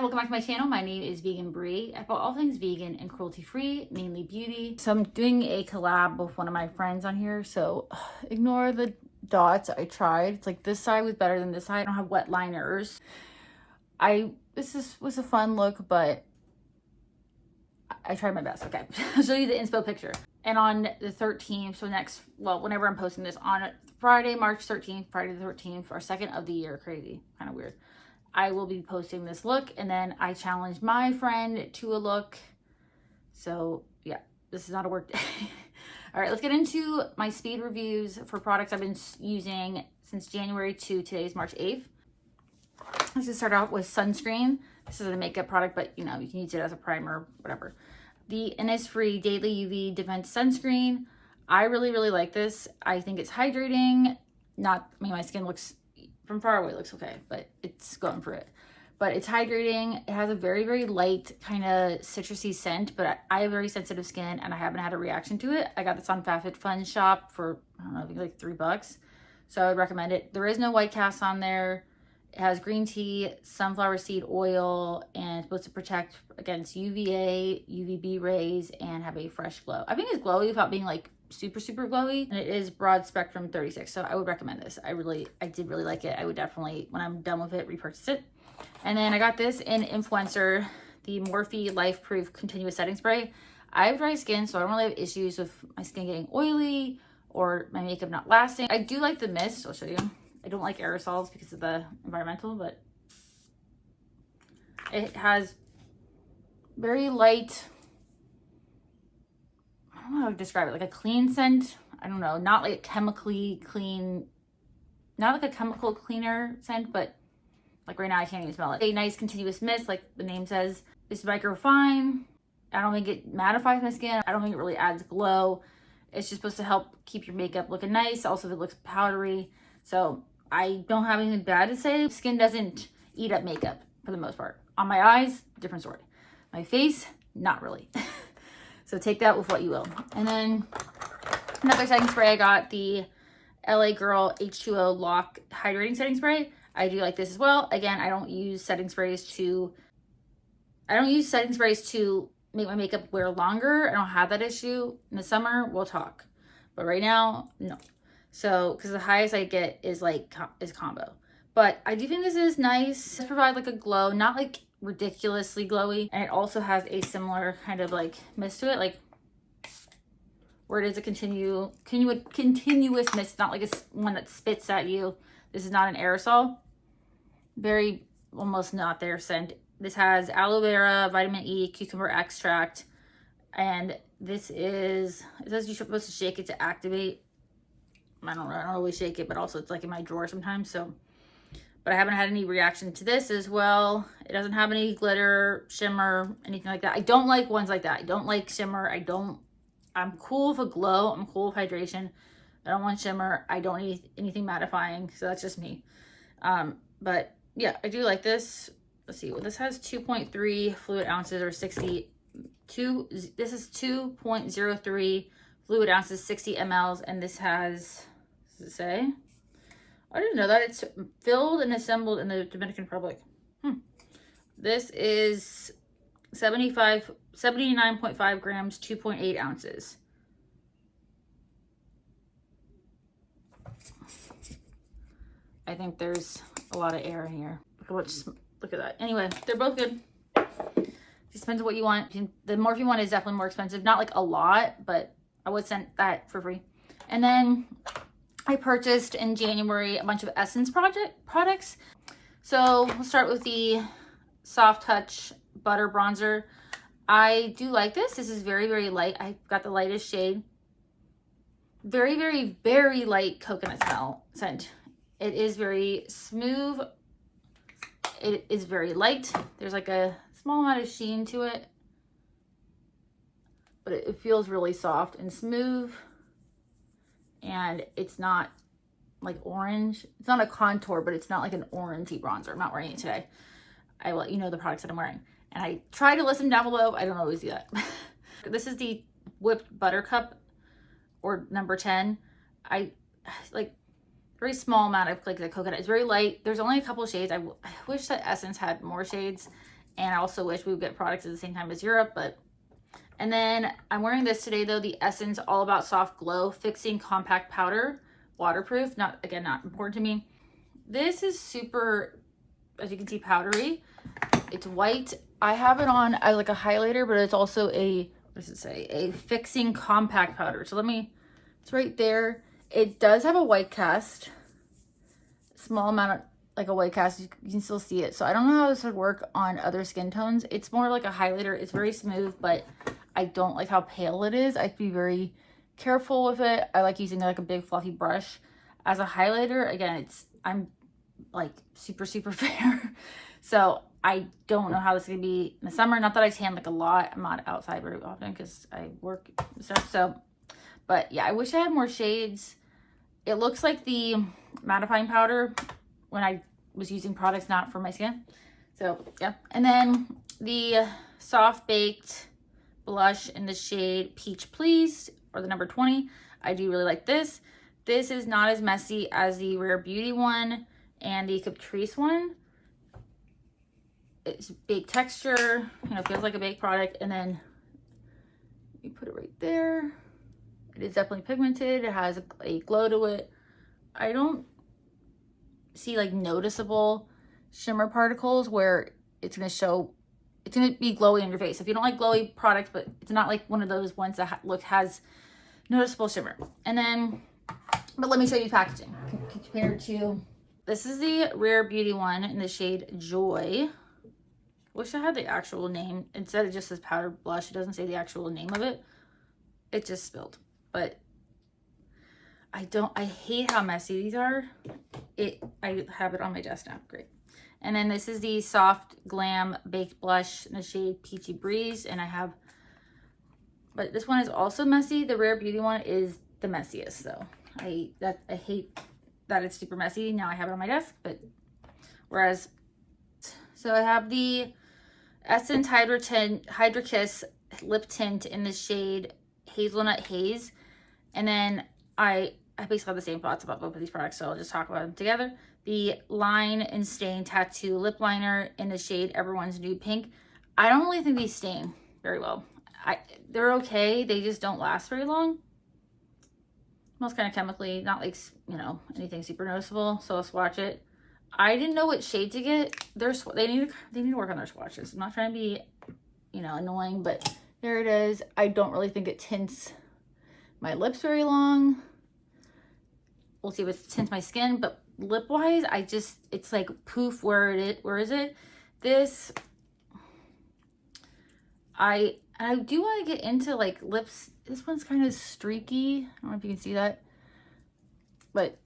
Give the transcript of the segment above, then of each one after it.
welcome back to my channel. My name is Vegan Brie. I bought all things vegan and cruelty free, mainly beauty. So I'm doing a collab with one of my friends on here. So ignore the dots. I tried. It's like this side was better than this side. I don't have wet liners. This was a fun look, but I tried my best. Okay, I'll show you the inspo picture. And on the 13th, so whenever I'm posting this, on Friday, March 13th, Friday the 13th, our second of the year, crazy, kind of weird, I will be posting this look, and then I challenged my friend to a look. So yeah, this is not a work day. All right, let's get into my speed reviews for products I've been using since January to today's March 8th. Let's just start out with sunscreen. This is a makeup product, but you know, you can use it as a primer, whatever. The Innisfree Daily UV Defense Sunscreen. I really like this. I think it's hydrating. My skin looks, from far away, looks okay, but it's going for it. But it's hydrating. It has a very light kind of citrusy scent, but I have very sensitive skin and I haven't had a reaction to it. I got this on FabFitFun shop for, I don't know, I think like $3. So I would recommend it. There is no white cast on there. It has green tea, sunflower seed oil, and it's supposed to protect against UVA, UVB rays, and have a fresh glow. I think it's glowy without being like super glowy, and it is broad spectrum 36. So I would recommend this. I did really like it. I would definitely, when I'm done with it, repurchase it. And then I got this in Influencer, the Morphe Lifeproof Continuous Setting Spray. I have dry skin, so I don't really have issues with my skin getting oily or my makeup not lasting. I do like the mist. I'll show you. I don't like aerosols because of the environmental, but it has very light, I don't know how to describe it, like a clean scent. I don't know, not like chemically clean, not like a chemical cleaner scent, but like right now I can't even smell it. A nice continuous mist, like the name says. It's microfine. I don't think it mattifies my skin. I don't think it really adds glow. It's just supposed to help keep your makeup looking nice. Also, if it looks powdery. So I don't have anything bad to say. Skin doesn't eat up makeup for the most part. On my eyes, different story. My face, not really. So take that with what you will. And then another setting spray, I got the LA Girl H2O Lock Hydrating Setting Spray. I do like this as well. Again, I don't use setting sprays to make my makeup wear longer. I don't have that issue. In the summer, we'll talk. But right now, no. So, because the highest I get is combo. But I do think this is nice to provide like a glow, not like ridiculously glowy. And it also has a similar kind of like mist to it, like where it is a continuous mist. It's not like one that spits at you. This is not an aerosol. Very almost not their scent. This has aloe vera, vitamin E, cucumber extract. And this is, it says you're supposed to shake it to activate. I don't always shake it, but also it's like in my drawer sometimes. So, but I haven't had any reaction to this as well. It doesn't have any glitter, shimmer, anything like that. I don't like ones like that. I don't like shimmer. I'm cool with a glow. I'm cool with hydration. I don't want shimmer. I don't need anything mattifying. So that's just me. But yeah, I do like this. Let's see. Well, this has 2.3 fluid ounces or 62. This is 2.03 fluid ounces, 60 mLs. And this has, does it say? I didn't know that. It's filled and assembled in the Dominican Republic. This is 79.5 grams, 2.8 ounces. I think there's a lot of air in here. Look at that. Anyway, they're both good. Just depends on what you want. The Morphe one is definitely more expensive. Not like a lot, but I would send that for free. And then I purchased in January a bunch of Essence products. So we'll start with the Soft Touch Butter Bronzer. I do like this. This is very light. I got the lightest shade. Very light coconut scent. It is very smooth. It is very light. There's like a small amount of sheen to it, but it feels really soft and smooth. And it's not like orange. It's not a contour, but it's not like an orangey bronzer. I'm not wearing it today. I will let you know the products that I'm wearing. And I try to list them down below. I don't always do that. This is the Whipped Buttercup, or number 10. I like very small amount of like the coconut. It's very light. There's only a couple shades. I wish that Essence had more shades. And I also wish we would get products at the same time as Europe, but. And then I'm wearing this today though, the Essence All About Soft Glow Fixing Compact Powder, waterproof, not important to me. This is super, as you can see, powdery. It's white. I have it on as like a highlighter, but it's also a, what does it say? A fixing compact powder. So it's right there. It does have a white cast, small amount of, like a white cast. You can still see it. So I don't know how this would work on other skin tones. It's more like a highlighter. It's very smooth, but I don't like how pale it is. I have to be very careful with it. I like using like a big fluffy brush. As a highlighter, again, I'm like super fair. So I don't know how this is gonna be in the summer. Not that I tan like a lot. I'm not outside very often because I work and stuff. So, but yeah, I wish I had more shades. It looks like the mattifying powder when I was using products not for my skin. So yeah. And then the Soft Baked blush in the shade Peach Please, or the number 20. I do really like this. This is not as messy as the Rare Beauty one and the Caprice one. It's baked texture, you know, feels like a baked product. And then you put it right there. It is definitely pigmented. It has a glow to it. I don't see like noticeable shimmer particles where it's going to show. It's going to be glowy on your face. If you don't like glowy products, but it's not like one of those ones that has noticeable shimmer. And then, but let me show you packaging compared to, this is the Rare Beauty one in the shade Joy. Wish I had the actual name. Instead it just says powder blush. It doesn't say the actual name of it. It just spilled. But I hate how messy these are. I have it on my desk now. Great. And then this is the Soft Glam Baked Blush in the shade Peachy Breeze. And but this one is also messy. The Rare Beauty one is the messiest though. I hate that it's super messy. Now I have it on my desk, but whereas, so I have the Essence Hydra Kiss Lip Tint in the shade Hazelnut Haze. And then I basically have the same thoughts about both of these products, so I'll just talk about them together. The Line and Stain Tattoo Lip Liner in the shade Everyone's Nude Pink. I don't really think these stain very well. They're okay, they just don't last very long. Smells kind of chemically, not like, you know, anything super noticeable, so I'll swatch it. I didn't know what shade to get. They need to work on their swatches. I'm not trying to be, you know, annoying, but there it is. I don't really think it tints my lips very long. We'll see if it tints my skin, but lip wise, it's like poof. Where is it? This, I do want to get into like lips. This one's kind of streaky. I don't know if you can see that, but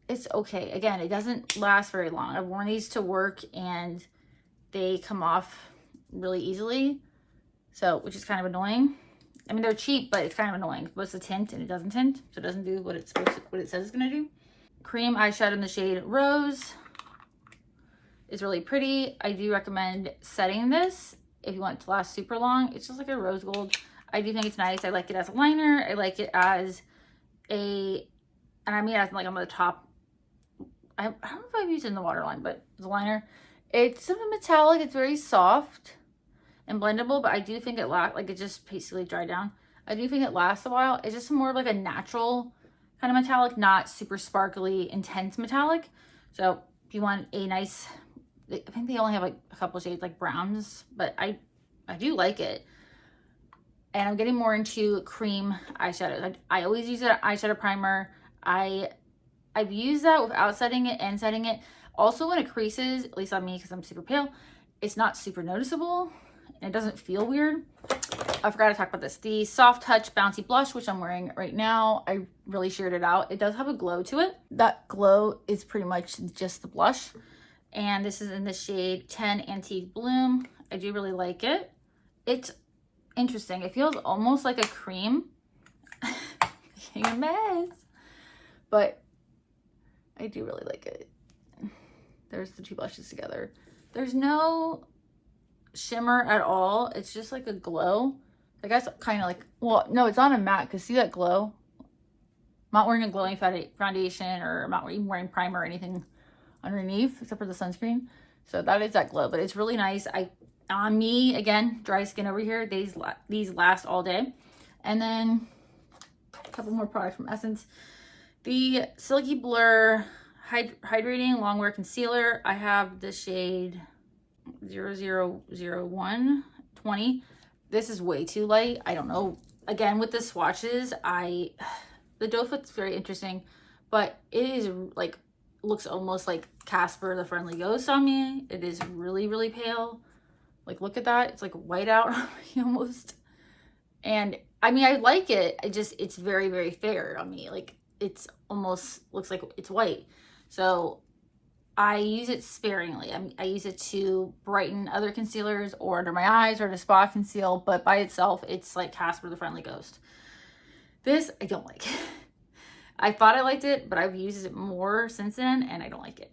it's okay. Again, it doesn't last very long. I've worn these to work and they come off really easily. So, which is kind of annoying. I mean, they're cheap, but it's kind of annoying. It's supposed to tint and it doesn't tint. So it doesn't do what it says it's going to do. Cream eyeshadow in the shade Rose is really pretty. I do recommend setting this if you want it to last super long. It's just like a rose gold. I do think it's nice. I like it as a liner. I like it as and I mean, as like on the top. I don't know if I've used it in the waterline, but the liner. It's something metallic. It's very soft and blendable, but I do think it it just basically dried down. I do think it lasts a while. It's just more of like a natural kind of metallic, not super sparkly, intense metallic. So if you want a nice, I think they only have like a couple shades like browns, but I do like it. And I'm getting more into cream eyeshadows. I always use an eyeshadow primer. I've used that without setting it and setting it. Also when it creases, at least on me because I'm super pale, it's not super noticeable. And it doesn't feel weird. I forgot to talk about this. The Soft Touch Bouncy Blush, which I'm wearing right now. I really shared it out. It does have a glow to it. That glow is pretty much just the blush. And this is in the shade 10 Antique Bloom. I do really like it. It's interesting. It feels almost like a cream. Making a mess. But I do really like it. There's the two blushes together. There's no shimmer at all. It's just like a glow. I guess kind of like, well, no, it's not a matte because see that glow? I'm not wearing a glowing foundation, or I'm not even wearing primer or anything underneath, except for the sunscreen. So that is that glow, but it's really nice. On me, again, dry skin over here, these last all day. And then a couple more products from Essence. The Silky Blur Hydrating Longwear Concealer. I have the shade 000120. This is way too light. I don't know. Again, with the swatches, the doe foot's very interesting, but it is like, looks almost like Casper the Friendly Ghost on me. It is really, really pale. Like, look at that. It's like white out almost. And I mean, I like it. It's very, very fair on me. Like, it's almost looks like it's white. So I use it sparingly. I use it to brighten other concealers or under my eyes or to spot conceal, but by itself, it's like Casper the Friendly Ghost. This, I don't like. I thought I liked it, but I've used it more since then, and I don't like it.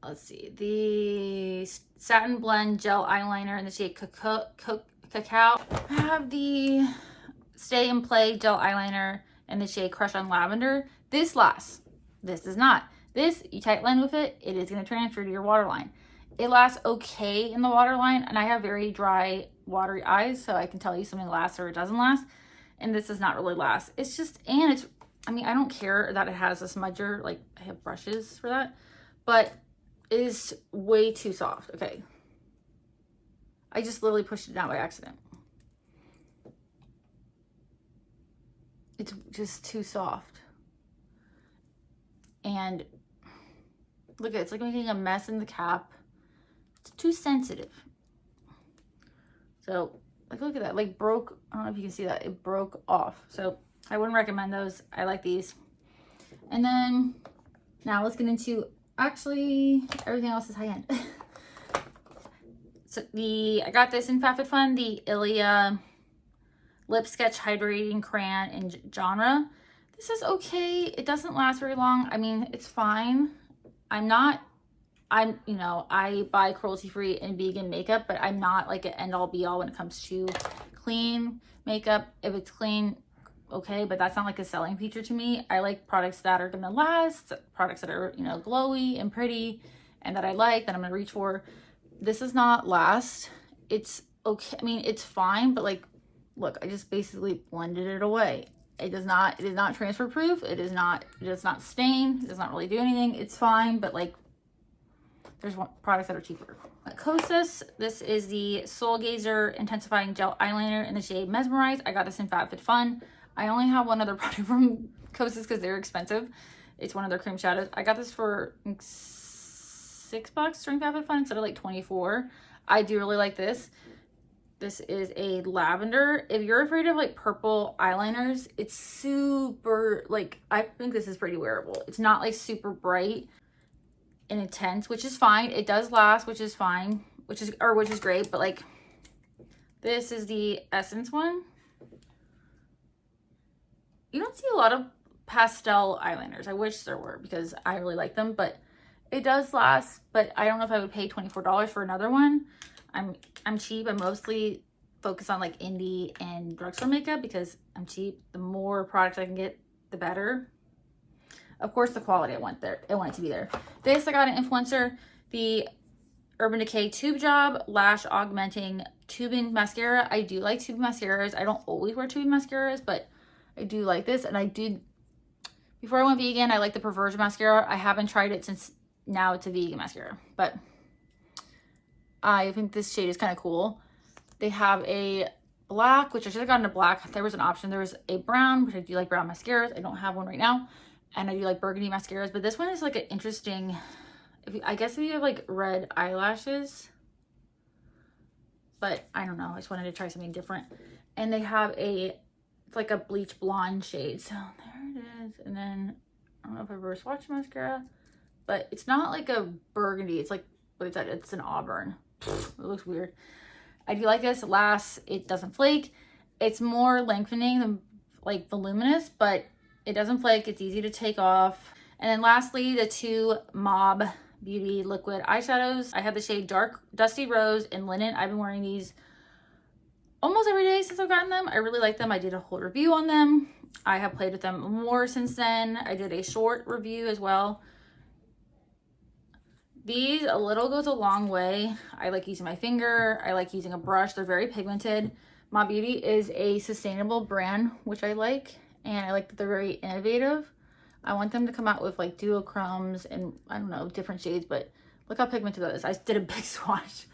Let's see, the Satin Blend Gel Eyeliner in the shade Cacao. I have the Stay and Play Gel Eyeliner in the shade Crush on Lavender. This lasts. This does not. This, you tight line with it, it is going to transfer to your waterline. It lasts okay in the waterline, and I have very dry, watery eyes, so I can tell you something lasts or it doesn't last. And this does not really last. It's just, and it's, I mean, I don't care that it has a smudger, like I have brushes for that, but it is way too soft. Okay. I just literally pushed it down by accident. It's just too soft. And look at it, it's like making a mess in the cap. It's too sensitive. So, like, look at that, like broke, I don't know if you can see that, it broke off. So I wouldn't recommend those. I like these. And then now let's get into, actually, everything else is high end. So I got this in FabFitFun, the Ilia Lip Sketch Hydrating Crayon in Genre. This is okay. It doesn't last very long. I mean, it's fine. You know, I buy cruelty-free and vegan makeup, but I'm not like an end-all be-all when it comes to clean makeup. If it's clean, okay, but that's not like a selling feature to me. I like products that are gonna last, products that are, you know, glowy and pretty and that I like, that I'm gonna reach for. This does not last. It's okay. I mean, it's fine, but like, look, I just basically blended it away. It is not transfer proof. It does not stain. It does not really do anything. It's fine, but like, there's products that are cheaper. At Kosas, this is the Soul Gazer Intensifying Gel Eyeliner in the shade Mesmerize. I got this in FabFitFun. I only have one other product from Kosas because they're expensive. It's one of their cream shadows. I got this for $6 during FabFitFun instead of like 24. I do really like this. This is a lavender. If you're afraid of like purple eyeliners, it's super, like, I think this is pretty wearable. It's not like super bright and intense, which is fine. It does last, which is fine, which is great. But like, this is the Essence one. You don't see a lot of pastel eyeliners. I wish there were because I really like them, but it does last. But I don't know if I would pay $24 for another one. I'm cheap. I mostly focus on like indie and drugstore makeup because I'm cheap. The more products I can get, the better. Of course, the quality I want it to be there. This I got an influencer, the Urban Decay Tube Job Lash Augmenting Tubing Mascara. I do like tube mascaras. I don't always wear tube mascaras, but I do like this. And I did, before I went vegan, I like the Perversion mascara. I haven't tried it since now it's a vegan mascara, but I think this shade is kind of cool. They have a black, which I should have gotten a black. There was an option. There was a brown, which I do like brown mascaras. I don't have one right now. And I do like burgundy mascaras, but this one is like an interesting, I guess if you have like red eyelashes, but I don't know. I just wanted to try something different. And they have it's like a bleach blonde shade. So there it is. And then I don't know if I ever swatched mascara, but it's not like a burgundy. It's like, what is that? It's an auburn. It looks weird. I do like this. It lasts. It doesn't flake. It's more lengthening than like voluminous, but it doesn't flake. It's easy to take off. And then lastly, the two Mob Beauty Liquid Eyeshadows. I have the shade Dark Dusty Rose and Linen. I've been wearing these almost every day since I've gotten them. I really like them. I did a whole review on them. I have played with them more since then. I did a short review as well. These, a little goes a long way. I like using my finger. I like using a brush. They're very pigmented. My Beauty is a sustainable brand, which I like. And I like that they're very innovative. I want them to come out with like duochromes and I don't know, different shades, but look how pigmented that is. I did a big swatch.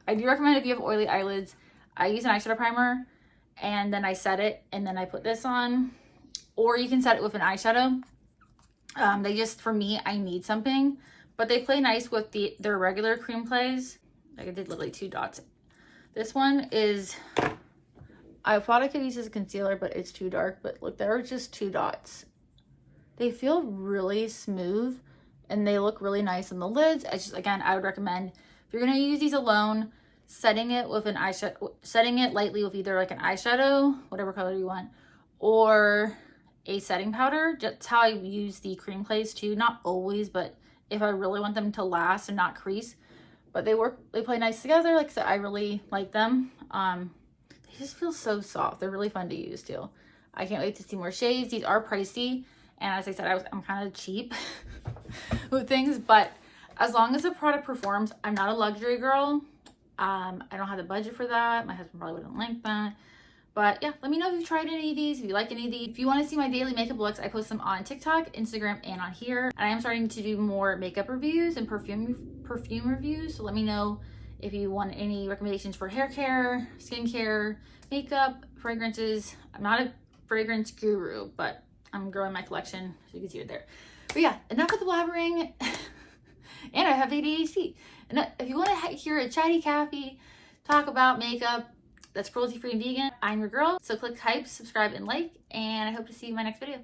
I do recommend if you have oily eyelids, I use an eyeshadow primer and then I set it and then I put this on, or you can set it with an eyeshadow. They just, for me, I need something, but they play nice with their regular cream plays. Like I did literally 2 dots. This one is, I thought I could use as a concealer, but it's too dark. But look, there are just 2 dots. They feel really smooth and they look really nice on the lids. I just, again, I would recommend if you're gonna use these alone, setting it with an eyeshadow, setting it lightly with either like an eyeshadow, whatever color you want, or a setting powder. That's how I use the cream plays too. Not always, but if I really want them to last and not crease. But they play nice together. Like I said, I really like them. They just feel so soft. They're really fun to use too. I can't wait to see more shades. These are pricey. And as I said, I'm kind of cheap with things, but as long as the product performs, I'm not a luxury girl. I don't have the budget for that. My husband probably wouldn't like that. But yeah, let me know if you've tried any of these, if you like any of these. If you want to see my daily makeup looks, I post them on TikTok, Instagram, and on here. And I am starting to do more makeup reviews and perfume reviews. So let me know if you want any recommendations for hair care, skincare, makeup, fragrances. I'm not a fragrance guru, but I'm growing my collection, so you can see it there. But yeah, enough with the blabbering. And I have ADHD. And if you want to hear a chatty Cathy talk about makeup that's cruelty free and vegan, I'm your girl. So click hype, subscribe, and like, and I hope to see you in my next video.